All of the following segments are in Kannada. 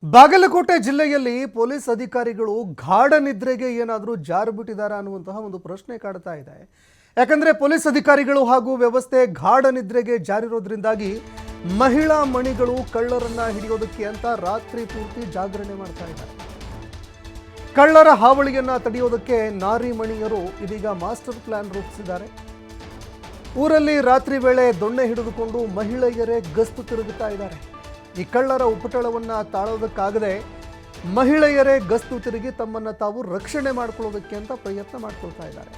ಬಾಗಲಕೋಟೆ ಜಿಲ್ಲೆಯಲ್ಲಿ ಪೊಲೀಸ್ ಅಧಿಕಾರಿಗಳು ಗಾಢ ನಿದ್ರೆಗೆ ಏನಾದರೂ ಜಾರು ಬಿಟ್ಟಿದ್ದಾರಾ ಅನ್ನುವಂತಹ ಒಂದು ಪ್ರಶ್ನೆ ಕಾಡ್ತಾ ಇದೆ. ಯಾಕಂದ್ರೆ ಪೊಲೀಸ್ ಅಧಿಕಾರಿಗಳು ಹಾಗೂ ವ್ಯವಸ್ಥೆ ಗಾಢ ನಿದ್ರೆಗೆ ಜಾರಿರೋದ್ರಿಂದಾಗಿ ಮಹಿಳಾ ಮಣಿಗಳು ಕಳ್ಳರನ್ನ ಹಿಡಿಯೋದಕ್ಕೆ ಅಂತ ರಾತ್ರಿ ಪೂರ್ತಿ ಜಾಗರಣೆ ಮಾಡ್ತಾ ಇದ್ದಾರೆ. ಕಳ್ಳರ ಹಾವಳಿಯನ್ನ ತಡೆಯೋದಕ್ಕೆ ನಾರಿ ಮಣಿಯರು ಇದೀಗ ಮಾಸ್ಟರ್ ಪ್ಲಾನ್ ರೂಪಿಸಿದ್ದಾರೆ. ಊರಲ್ಲಿ ರಾತ್ರಿ ವೇಳೆ ದೊಣ್ಣೆ ಹಿಡಿದುಕೊಂಡು ಮಹಿಳೆಯರೇ ಗಸ್ತು ತಿರುಗುತ್ತಾ ಇದ್ದಾರೆ. ಈ ಕಳ್ಳರ ಉಪಟಳವನ್ನು ತಾಳೋದಕ್ಕಾಗದೆ ಮಹಿಳೆಯರೇ ಗಸ್ತು ತಿರುಗಿ ತಮ್ಮನ್ನು ತಾವು ರಕ್ಷಣೆ ಮಾಡಿಕೊಳ್ಳೋದಕ್ಕೆ ಅಂತ ಪ್ರಯತ್ನ ಮಾಡ್ಕೊಳ್ತಾ ಇದ್ದಾರೆ.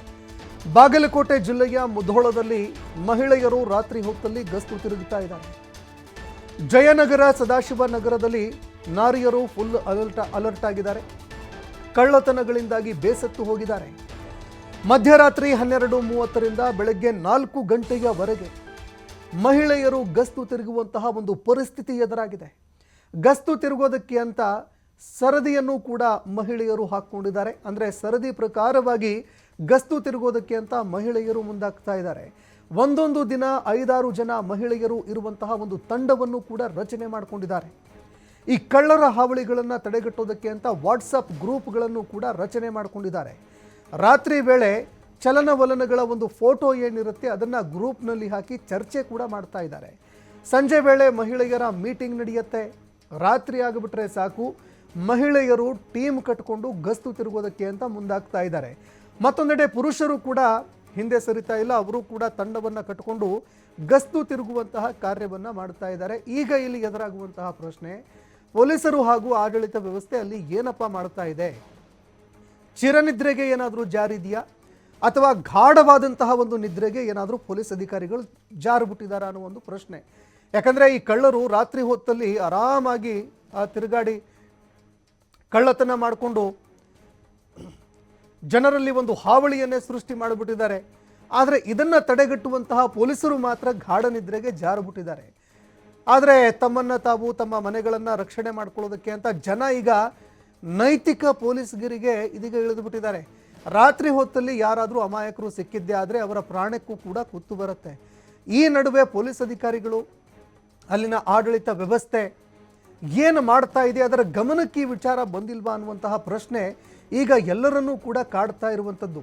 ಬಾಗಲಕೋಟೆ ಜಿಲ್ಲೆಯ ಮುಧೋಳದಲ್ಲಿ ಮಹಿಳೆಯರು ರಾತ್ರಿ ಹೊತ್ತಲ್ಲಿ ಗಸ್ತು ತಿರುಗುತ್ತಾ ಇದ್ದಾರೆ. ಜಯನಗರ ಸದಾಶಿವ ನಗರದಲ್ಲಿ ನಾರಿಯರು ಫುಲ್ ಅಲರ್ಟ್ ಆಗಿದ್ದಾರೆ. ಕಳ್ಳತನಗಳಿಂದಾಗಿ ಬೇಸತ್ತು ಹೋಗಿದ್ದಾರೆ. ಮಧ್ಯರಾತ್ರಿ 12:30ರಿಂದ ಬೆಳಗ್ಗೆ 4 ಗಂಟೆಯವರೆಗೆ ಮಹಿಳೆಯರು ಗಸ್ತು ತಿರುಗುವಂತಹ ಒಂದು ಪರಿಸ್ಥಿತಿ ಎದುರಾಗಿದೆ. ಗಸ್ತು ತಿರುಗೋದಕ್ಕೆ ಅಂತ ಸರದಿಯನ್ನು ಕೂಡ ಮಹಿಳೆಯರು ಹಾಕ್ಕೊಂಡಿದ್ದಾರೆ. ಅಂದರೆ ಸರದಿ ಪ್ರಕಾರವಾಗಿ ಗಸ್ತು ತಿರುಗೋದಕ್ಕೆ ಅಂತ ಮಹಿಳೆಯರು ಮುಂದಾಗ್ತಾ ಇದ್ದಾರೆ. ಒಂದೊಂದು ದಿನ 5-6 ಜನ ಮಹಿಳೆಯರು ಇರುವಂತಹ ಒಂದು ತಂಡವನ್ನು ಕೂಡ ರಚನೆ ಮಾಡಿಕೊಂಡಿದ್ದಾರೆ. ಈ ಕಳ್ಳರ ಹಾವಳಿಗಳನ್ನು ತಡೆಗಟ್ಟೋದಕ್ಕೆ ಅಂತ ವಾಟ್ಸಪ್ ಗ್ರೂಪ್ಗಳನ್ನು ಕೂಡ ರಚನೆ ಮಾಡಿಕೊಂಡಿದ್ದಾರೆ. ರಾತ್ರಿ ವೇಳೆ ಚಲನವಲನಗಳ ಒಂದು ಫೋಟೋ ಏನಿರುತ್ತೆ ಅದನ್ನು ಗ್ರೂಪ್ನಲ್ಲಿ ಹಾಕಿ ಚರ್ಚೆ ಕೂಡ ಮಾಡ್ತಾ ಇದ್ದಾರೆ. ಸಂಜೆ ವೇಳೆ ಮಹಿಳೆಯರ ಮೀಟಿಂಗ್ ನಡೆಯುತ್ತೆ. ರಾತ್ರಿ ಆಗಿಬಿಟ್ರೆ ಸಾಕು ಮಹಿಳೆಯರು ಟೀಮ್ ಕಟ್ಕೊಂಡು ಗಸ್ತು ತಿರುಗೋದಕ್ಕೆ ಅಂತ ಮುಂದಾಗ್ತಾ ಇದ್ದಾರೆ. ಮತ್ತೊಂದೆಡೆ ಪುರುಷರು ಕೂಡ ಹಿಂದೆ ಸರಿತಾ ಇಲ್ಲ. ಅವರು ಕೂಡ ತಂಡವನ್ನು ಕಟ್ಟಿಕೊಂಡು ಗಸ್ತು ತಿರುಗುವಂತಹ ಕಾರ್ಯವನ್ನು ಮಾಡ್ತಾ ಇದ್ದಾರೆ. ಈಗ ಇಲ್ಲಿ ಎದುರಾಗುವಂತಹ ಪ್ರಶ್ನೆ, ಪೊಲೀಸರು ಹಾಗೂ ಆಡಳಿತ ವ್ಯವಸ್ಥೆ ಅಲ್ಲಿ ಏನಪ್ಪ ಮಾಡ್ತಾ ಇದೆ? ಚಿರನಿದ್ರೆಗೆ ಏನಾದರೂ ಜಾರಿದೆಯಾ ಅಥವಾ ಗಾಢವಾದಂತಹ ಒಂದು ನಿದ್ರೆಗೆ ಏನಾದರೂ ಪೊಲೀಸ್ ಅಧಿಕಾರಿಗಳು ಜಾರು ಬಿಟ್ಟಿದ್ದಾರಾ ಅನ್ನೋ ಒಂದು ಪ್ರಶ್ನೆ. ಯಾಕಂದರೆ ಈ ಕಳ್ಳರು ರಾತ್ರಿ ಹೊತ್ತಲ್ಲಿ ಆರಾಮಾಗಿ ತಿರುಗಾಡಿ ಕಳ್ಳತನ ಮಾಡಿಕೊಂಡು ಜನರಲ್ಲಿ ಒಂದು ಹಾವಳಿಯನ್ನೇ ಸೃಷ್ಟಿ ಮಾಡಿಬಿಟ್ಟಿದ್ದಾರೆ. ಆದರೆ ಇದನ್ನು ತಡೆಗಟ್ಟುವಂತಹ ಪೊಲೀಸರು ಮಾತ್ರ ಗಾಢ ನಿದ್ರೆಗೆ ಜಾರು ಬಿಟ್ಟಿದ್ದಾರೆ. ಆದರೆ ತಮ್ಮನ್ನು ತಾವು ತಮ್ಮ ಮನೆಗಳನ್ನು ರಕ್ಷಣೆ ಮಾಡ್ಕೊಳ್ಳೋದಕ್ಕೆ ಅಂತ ಜನ ಈಗ ನೈತಿಕ ಪೊಲೀಸ್ಗಿರಿಗೆ ಇದೀಗ ಇಳಿದು ಬಿಟ್ಟಿದ್ದಾರೆ. ರಾತ್ರಿ ಹೊತ್ತಲ್ಲಿ ಯಾರಾದರೂ ಅಮಾಯಕರು ಸಿಕ್ಕಿದ್ದೇ ಆದರೆ ಅವರ ಪ್ರಾಣಕ್ಕೂ ಕೂಡ ಕುತ್ತು ಬರುತ್ತೆ. ಈ ನಡುವೆ ಪೊಲೀಸ್ ಅಧಿಕಾರಿಗಳು, ಅಲ್ಲಿನ ಆಡಳಿತ ವ್ಯವಸ್ಥೆ ಏನು ಮಾಡ್ತಾ ಇದೆ, ಅದರ ಗಮನಕ್ಕೆ ಈ ವಿಚಾರ ಬಂದಿಲ್ವಾ ಅನ್ನುವಂತಹ ಪ್ರಶ್ನೆ ಈಗ ಎಲ್ಲರನ್ನೂ ಕೂಡ ಕಾಡ್ತಾ ಇರುವಂಥದ್ದು.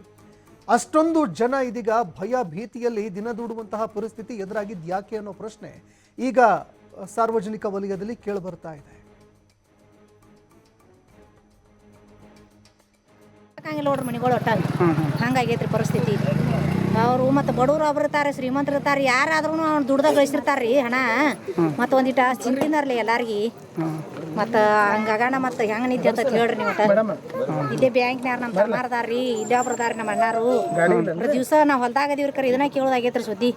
ಅಷ್ಟೊಂದು ಜನ ಇದೀಗ ಭಯ ಭೀತಿಯಲ್ಲಿ ದಿನದೂಡುವಂತಹ ಪರಿಸ್ಥಿತಿ ಎದುರಾಗಿದ್ದು ಯಾಕೆ ಅನ್ನೋ ಪ್ರಶ್ನೆ ಈಗ ಸಾರ್ವಜನಿಕ ವಲಯದಲ್ಲಿ ಕೇಳಿಬರ್ತಾ ಇದೆ. ನೋಡ್ರಿ ಮನಿಗಳು ಒಟ್ಟ ಹಂಗಾಗೈತ್ರಿ ಪರಿಸ್ಥಿತಿ. ಅವರು ಮತ್ತು ಬಡವರು ಒಬ್ರು ಇರ್ತಾರೆ, ಶ್ರೀಮಂತರು ಇರ್ತಾರೆ, ಯಾರಾದ್ರೂ ಅವ್ನು ದುಡ್ದಾಗ ಗಳಿಸಿರ್ತಾರ್ರಿ ಹಣ. ಮತ್ತು ಒಂದಿಟ ಚಿಂತಿನಾರ್ಲಿ ಎಲ್ಲಾರ್ಗಿ. ಮತ್ತು ಹಂಗಾಗಣ ಮತ್ತು ಹೆಂಗೆ ನಿದ್ದೆ ಅಂತ ಹೇಳ್ರಿ ನೀವು. ಇದೇ ಬ್ಯಾಂಕ್ನಾರ ನಮ್ಮ ತಮ್ಮಾರದಾರ್ರಿ, ಇಲ್ಲೇ ಒಬ್ರು ಅದಾರ ನಮ್ಮ ಅಣ್ಣಾರು. ದಿವಸ ನಾವು ಹೊಲ್ದಾಗ ಅದೀವ್ರಿ ಕರೆ ಇದನ್ನ ಕೇಳೋದಾಗೈತ್ರಿ ಸುದ್ದಿ.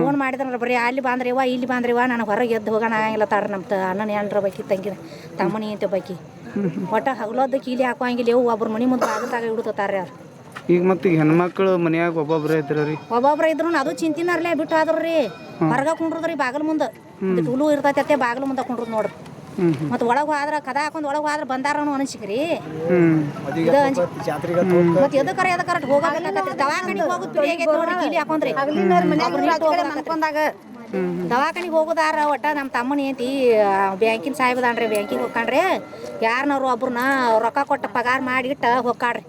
ಫೋನ್ ಮಾಡಿದ್ರೆ ಬರೀ ಅಲ್ಲಿ ಬಂದ್ರಿವ ಇಲ್ಲಿ ಬಂದ್ರಿವ, ನನಗೆ ಹೊರಗೆ ಎದ್ದು ಹೋಗೋಣ ಆಗಂಗಿಲ್ಲ ತಾಡ್ರಿ. ನಮ್ಮ ಅಣ್ಣನ ಏನ್ರ ಬೈಕಿ ತಂಗಿ ತಮ್ಮನಿ ಅಂತ ಬೈಕಿ ಒಟ್ಟ ಹಗಲೋದ ಕೀಲಿ ಹಾಕೋಂಗಿಲ್ಲ. ಇವು ಒಬ್ರು ಮನೆ ಮುಂದೆ ಆಗತ್ತಾಗ ಹಿಡಿತಾರೆ ಅವ್ರು. ಈಗ ಮತ್ತೆ ಹೆಣ್ಮಕ್ಳು ಮನ್ಯಾಗ ಒಬ್ಬೊಬ್ರೇ ಇದ್ರಿ, ಒಬ್ಬೊಬ್ರು ಇದ್ರು ಅದು ಚಿಂತಿನಾರ್ಲೇ ಬಿಟ್ಟು ಆದ್ರಿ. ಹೊರಗ ಕುಂಡ್ರದ್ರಿ ಬಾಗಲ ಮುಂದೆ ಹುಲು ಇರ್ತೈತೆ, ಬಾಗಲ ಮುಂದೆ ಕುಂಡ್ರದ್ ನೋಡ್ರಿ. ಮತ್ ಒಳಗ್ ಹೋದ್ರ ಕದ ಹಾಕೊಂಡ್ ಒಳಗ್ ಹೋದ್ರ ಬಂದಾರ ಅನ್ಸಿಕ್ರಿ. ಮತ್ ಎದಕರ ಹೋಗಬೇಕಾಗತ್ರಿ. ದವಾಖಾನಿಗೆ ಹೋಗುದ್ ಪಿಡಿ ಆಗೈತಿ ನೋಡ್ರಿ ಕೀಲಿ ಹಾಕೊಂಡ್ರಿ. ದವಾಖಾನಿಗೆ ಹೋಗೋದಾರ ಒಟ್ಟ ನಮ್ಮ ತಮ್ಮನ ಐತಿ ಬ್ಯಾಂಕಿನ ಸಾಹೇಬದಾನ್ರಿ. ಬ್ಯಾಂಕಿಗೆ ಹೋಗ್ಕೊಂಡ್ರಿ ಯಾರನವ್ರು ಒಬ್ರನ್ನ ರೊಕ್ಕ ಕೊಟ್ಟ ಪಗಾರ ಮಾಡಿಟ್ಟ ಹೋಗ್ಕಾಡ್ರಿ.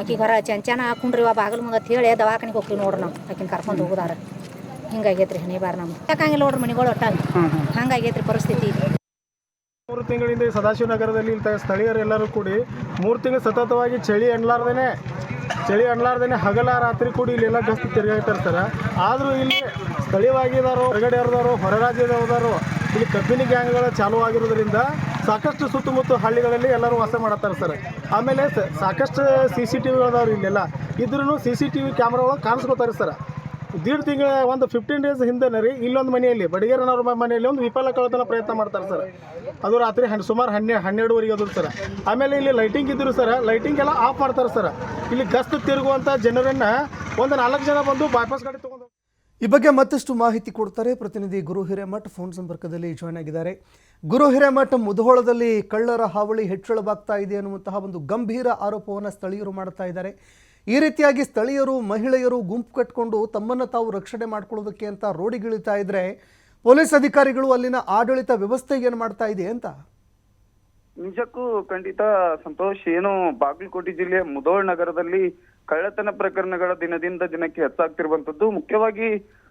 ಆಕಿಗೆ ಹೊರ ಚಂಚನ ಹಾಕೊಂಡ್ರಿ ಬಾಗಲ್ ಮುಂದೆ ಹೇಳಿ ದವಾಖಾನಿಗೆ ಹೋಗ್ತೀವಿ ನೋಡ್ರಿ. ನಾವು ಆಕಿನ ಕರ್ಕೊಂಡು ಹೋಗೋದಾರ ಹಿಂಗಾಗೈತ್ರಿ. ಹನಿ ಬಾರ ನಮ್ದು ಯಾಕಂಗಿಲ್ಲ ನೋಡ್ರಿ ಮನಿಗಳು ಒಟ್ಟ ಹಂಗಾಗೈತ್ರಿ ಪರಿಸ್ಥಿತಿ. 3 ತಿಂಗಳಿಂದ ಸದಾಶಿವ ನಗರದಲ್ಲಿ ಸ್ಥಳೀಯರೆಲ್ಲರೂ ಕೂಡಿ 3 ತಿಂಗಳು ಸತತವಾಗಿ ಚಳಿ ಅನ್ಲಾರ್ದೇನೆ ಹಗಲ ರಾತ್ರಿ ಕೂಡಿ ಇಲ್ಲೆಲ್ಲ ಗಸ್ತು ತಿರುಗಾಡ್ತಾರೆ ಸರ್. ಆದರೂ ಇಲ್ಲಿ ಸ್ಥಳೀಯವಾಗಿದ್ದಾರೋ, ಹೊರಗಡೆ ಇರೋದಾರೋ, ಹೊರ ರಾಜ್ಯದವರು ಇಲ್ಲಿ ಕಬ್ಬಿನಿ ಗ್ಯಾಂಗ್ಗಳು ಚಾಲೂ ಆಗಿರೋದ್ರಿಂದ ಸಾಕಷ್ಟು ಸುತ್ತಮುತ್ತ ಹಳ್ಳಿಗಳಲ್ಲಿ ಎಲ್ಲರೂ ವಾಸ ಮಾಡತ್ತಾರೆ ಸರ್. ಆಮೇಲೆ ಸಾಕಷ್ಟು CCTV ಅದಾವ್ರಿ ಇಲ್ಲೆಲ್ಲ. ಇದ್ರೂ CCTV ಕ್ಯಾಮ್ರಾ ಒಳಗೆ ಕಾಣಿಸ್ಕೋತಾರೆ ಸರ್. 1.5 ತಿಂಗಳ ಒಂದು 15 ಡೇಸ್ ಹಿಂದೆ ರೀ ಇಲ್ಲೊಂದು ಮನೆಯಲ್ಲಿ ಬಡಿಗೇರನವ್ರ ಮನೆಯಲ್ಲಿ ಒಂದು ವಿಫಲ ಕಳ್ಳತನ ಪ್ರಯತ್ನ ಮಾಡ್ತಾರೆ ಸರ್. ಅದು ರಾತ್ರಿ ಸುಮಾರು 12:30ವರೆಗೆ ಅದ್ರು ಸರ್. ಆಮೇಲೆ ಇಲ್ಲಿ ಲೈಟಿಂಗ್ ಇದ್ರು ಸರ್, ಲೈಟಿಂಗ್ ಎಲ್ಲ ಆಫ್ ಮಾಡ್ತಾರೆ ಸರ್. ಇಲ್ಲಿ ಗಸ್ತು ತಿರುಗುವಂಥ ಜನರನ್ನು ಒಂದು 4 ಜನ ಬಂದು ಬೈಪಾಸ್ ಗಾಡಿ ತೊಗೊಂಡು. ಈ ಬಗ್ಗೆ ಮತ್ತಷ್ಟು ಮಾಹಿತಿ ಕೊಡ್ತಾರೆ ಪ್ರತಿನಿಧಿ ಗುರು ಹಿರೇಮಠ್ ಫೋನ್ ಸಂಪರ್ಕದಲ್ಲಿ ಜಾಯ್ನ್ ಆಗಿದ್ದಾರೆ. ಗುರು ಹಿರೇಮಠ್, ಮುಧೋಳದಲ್ಲಿ ಕಳ್ಳರ ಹಾವಳಿ ಹೆಚ್ಚಳವಾಗ್ತಾ ಇದೆ ಅನ್ನುವಂತಹ ಒಂದು ಗಂಭೀರ ಆರೋಪವನ್ನು ಸ್ಥಳೀಯರು ಮಾಡ್ತಾ ಇದ್ದಾರೆ. ಈ ರೀತಿಯಾಗಿ ಸ್ಥಳೀಯರು ಮಹಿಳೆಯರು ಗುಂಪು ಕಟ್ಟಿಕೊಂಡು ತಮ್ಮನ್ನು ತಾವು ರಕ್ಷಣೆ ಮಾಡ್ಕೊಳ್ಳೋದಕ್ಕೆ ಅಂತ ರೋಡಿಗಿಳಿತಾ ಇದ್ರೆ ಪೊಲೀಸ್ ಅಧಿಕಾರಿಗಳು ಅಲ್ಲಿನ ಆಡಳಿತ ವ್ಯವಸ್ಥೆ ಏನು ಮಾಡ್ತಾ ಇದೆ ಅಂತ? ನಿಜಕ್ಕೂ ಖಂಡಿತ ಸಂತೋಷ್. ಏನು ಬಾಗಲಕೋಟೆ ಜಿಲ್ಲೆಯ ಮುಧೋಳ್ ನಗರದಲ್ಲಿ ಕಳ್ಳತನ ಪ್ರಕರಣಗಳ ದಿನದಿಂದ ದಿನಕ್ಕೆ ಹೆಚ್ಚಾಗ್ತಿರುವಂತದ್ದು, ಮುಖ್ಯವಾಗಿ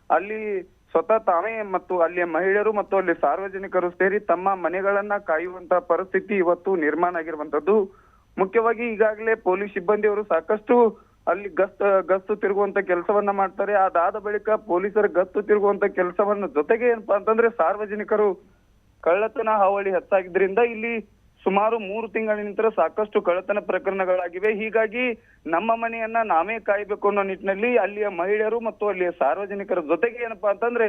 ಅಲ್ಲಿ ಸ್ವತಃ ತಾವೇ ಮತ್ತು ಅಲ್ಲಿಯ ಮಹಿಳೆಯರು ಮತ್ತು ಅಲ್ಲಿ ಸಾರ್ವಜನಿಕರು ಸೇರಿ ತಮ್ಮ ಮನೆಗಳನ್ನ ಕಾಯುವಂತ ಪರಿಸ್ಥಿತಿ ಇವತ್ತು ನಿರ್ಮಾಣ ಆಗಿರುವಂತದ್ದು. ಮುಖ್ಯವಾಗಿ ಈಗಾಗಲೇ ಪೊಲೀಸ್ ಸಿಬ್ಬಂದಿಯವರು ಸಾಕಷ್ಟು ಅಲ್ಲಿ ಗಸ್ತು ತಿರುಗುವಂತ ಕೆಲಸವನ್ನ ಮಾಡ್ತಾರೆ. ಅದಾದ ಬಳಿಕ ಪೊಲೀಸರ ಗಸ್ತು ತಿರುಗುವಂತ ಕೆಲಸವನ್ನ ಜೊತೆಗೆ ಏನಪ್ಪಾ ಅಂತಂದ್ರೆ ಸಾರ್ವಜನಿಕರು ಕಳ್ಳತನ ಹಾವಳಿ ಹೆಚ್ಚಾಗಿದ್ರಿಂದ ಇಲ್ಲಿ ಸುಮಾರು 3 ತಿಂಗಳ ನಂತರ ಸಾಕಷ್ಟು ಕಳ್ಳತನ ಪ್ರಕರಣಗಳಾಗಿವೆ. ಹೀಗಾಗಿ ನಮ್ಮ ಮನೆಯನ್ನ ನಾವೇ ಕಾಯ್ಬೇಕು ಅನ್ನೋ ನಿಟ್ಟಿನಲ್ಲಿ ಅಲ್ಲಿಯ ಮಹಿಳೆಯರು ಮತ್ತು ಅಲ್ಲಿಯ ಸಾರ್ವಜನಿಕರ ಜೊತೆಗೆ ಏನಪ್ಪಾ ಅಂತಂದ್ರೆ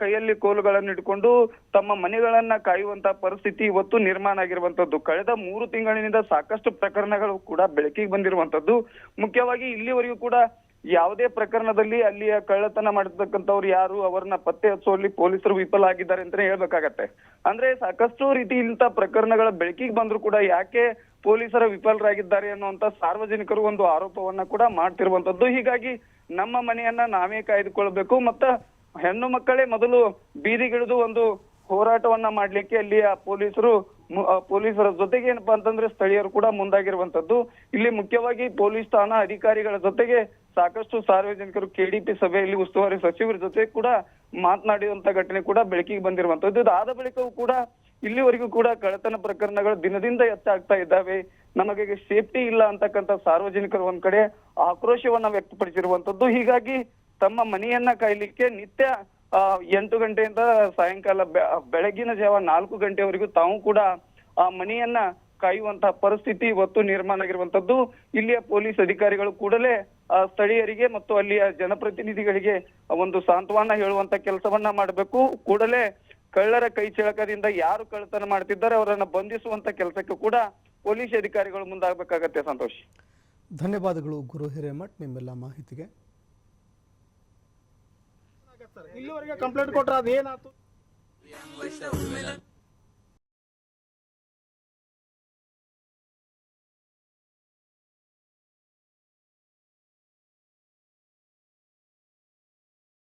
ಕೈಯಲ್ಲಿ ಕೋಲುಗಳನ್ನು ಇಟ್ಕೊಂಡು ತಮ್ಮ ಮನೆಗಳನ್ನ ಕಾಯುವಂತ ಪರಿಸ್ಥಿತಿ ಇವತ್ತು ನಿರ್ಮಾಣ ಆಗಿರುವಂತದ್ದು. ಕಳೆದ 3 ತಿಂಗಳಿನಿಂದ ಸಾಕಷ್ಟು ಪ್ರಕರಣಗಳು ಕೂಡ ಬೆಳಕಿಗೆ ಬಂದಿರುವಂತದ್ದು. ಮುಖ್ಯವಾಗಿ ಇಲ್ಲಿವರೆಗೂ ಕೂಡ ಯಾವುದೇ ಪ್ರಕರಣದಲ್ಲಿ ಅಲ್ಲಿಯ ಕಳ್ಳತನ ಮಾಡಿರ್ತಕ್ಕಂಥವ್ರು ಯಾರು ಅವರನ್ನ ಪತ್ತೆ ಹಚ್ಚುವಲ್ಲಿ ಪೊಲೀಸರು ವಿಫಲ ಆಗಿದ್ದಾರೆ ಅಂತಾನೆ ಹೇಳ್ಬೇಕಾಗತ್ತೆ. ಅಂದ್ರೆ ಸಾಕಷ್ಟು ರೀತಿ ಇಂಥ ಪ್ರಕರಣಗಳ ಬೆಳಕಿಗೆ ಬಂದ್ರು ಕೂಡ ಯಾಕೆ ಪೊಲೀಸರ ವಿಫಲರಾಗಿದ್ದಾರೆ ಅನ್ನುವಂತ ಸಾರ್ವಜನಿಕರು ಒಂದು ಆರೋಪವನ್ನ ಕೂಡ ಮಾಡ್ತಿರುವಂತದ್ದು. ಹೀಗಾಗಿ ನಮ್ಮ ಮನೆಯನ್ನ ನಾವೇ ಕಾಯ್ದುಕೊಳ್ಬೇಕು, ಮತ್ತ ಹೆಣ್ಣು ಮಕ್ಕಳೇ ಮೊದಲು ಬೀದಿಗಿಳಿದು ಒಂದು ಹೋರಾಟವನ್ನ ಮಾಡ್ಲಿಕ್ಕೆ ಅಲ್ಲಿಯ ಪೊಲೀಸರ ಜೊತೆಗೆ ಏನಪ್ಪಾ ಅಂತಂದ್ರೆ ಸ್ಥಳೀಯರು ಕೂಡ ಮುಂದಾಗಿರುವಂತದ್ದು. ಇಲ್ಲಿ ಮುಖ್ಯವಾಗಿ ಪೊಲೀಸ್ ಠಾಣಾ ಅಧಿಕಾರಿಗಳ ಜೊತೆಗೆ ಸಾಕಷ್ಟು ಸಾರ್ವಜನಿಕರು KDP ಸಭೆಯಲ್ಲಿ ಉಸ್ತುವಾರಿ ಸಚಿವರ ಜೊತೆ ಕೂಡ ಮಾತನಾಡಿದಂತ ಘಟನೆ ಕೂಡ ಬೆಳಕಿಗೆ ಬಂದಿರುವಂತದ್ದು. ಇದಾದ ಬಳಿಕವೂ ಕೂಡ ಇಲ್ಲಿವರೆಗೂ ಕೂಡ ಕಳ್ಳತನ ಪ್ರಕರಣಗಳು ದಿನದಿಂದ ಹೆಚ್ಚಾಗ್ತಾ ಇದ್ದಾವೆ, ನಮಗೆ ಸೇಫ್ಟಿ ಇಲ್ಲ ಅಂತಕ್ಕಂಥ ಸಾರ್ವಜನಿಕರು ಒಂದ್ ಕಡೆ ಆಕ್ರೋಶವನ್ನ ವ್ಯಕ್ತಪಡಿಸಿರುವಂತದ್ದು. ಹೀಗಾಗಿ ತಮ್ಮ ಮನೆಯನ್ನ ಕಾಯ್ಲಿಕ್ಕೆ ನಿತ್ಯ 8 ಗಂಟೆಯಿಂದ ಸಾಯಂಕಾಲ ಬೆಳಗಿನ ಜಾವ 4 ಗಂಟೆವರೆಗೂ ತಾವು ಕೂಡ ಆ ಮನೆಯನ್ನ ಕಾಯುವಂತಹ ಪರಿಸ್ಥಿತಿ ಇವತ್ತು ನಿರ್ಮಾಣ ಆಗಿರುವಂತದ್ದು. ಇಲ್ಲಿಯ ಪೊಲೀಸ್ ಅಧಿಕಾರಿಗಳು ಕೂಡಲೇ ಸ್ಥಳೀಯರಿಗೆ ಮತ್ತು ಅಲ್ಲಿಯ ಜನಪ್ರತಿನಿಧಿಗಳಿಗೆ ಒಂದು ಸಾಂತ್ವನ ಹೇಳುವಂತ ಕೆಲಸವನ್ನ ಮಾಡಬೇಕು. ಕೂಡಲೇ ಕಳ್ಳರ ಕೈ ಚಳಕದಿಂದ ಯಾರು ಕಳ್ಳತನ ಮಾಡ್ತಿದ್ದಾರೆ ಅವರನ್ನ ಬಂಧಿಸುವಂತ ಕೆಲಸಕ್ಕೆ ಕೂಡ ಪೊಲೀಸ್ ಅಧಿಕಾರಿಗಳು ಮುಂದಾಗಬೇಕಾಗತ್ತೆ. ಸಂತೋಷ್, ಧನ್ಯವಾದಗಳು ಗುರು ಹಿರೇಮಠ್ ನಿಮ್ಮೆಲ್ಲ ಮಾಹಿತಿಗೆ. ಇಲ್ಲಿವರೆಗೆ ಕಂಪ್ಲೇಂಟ್ ಕೊಟ್ರೆ ಅದೇನಾಯ್ತು?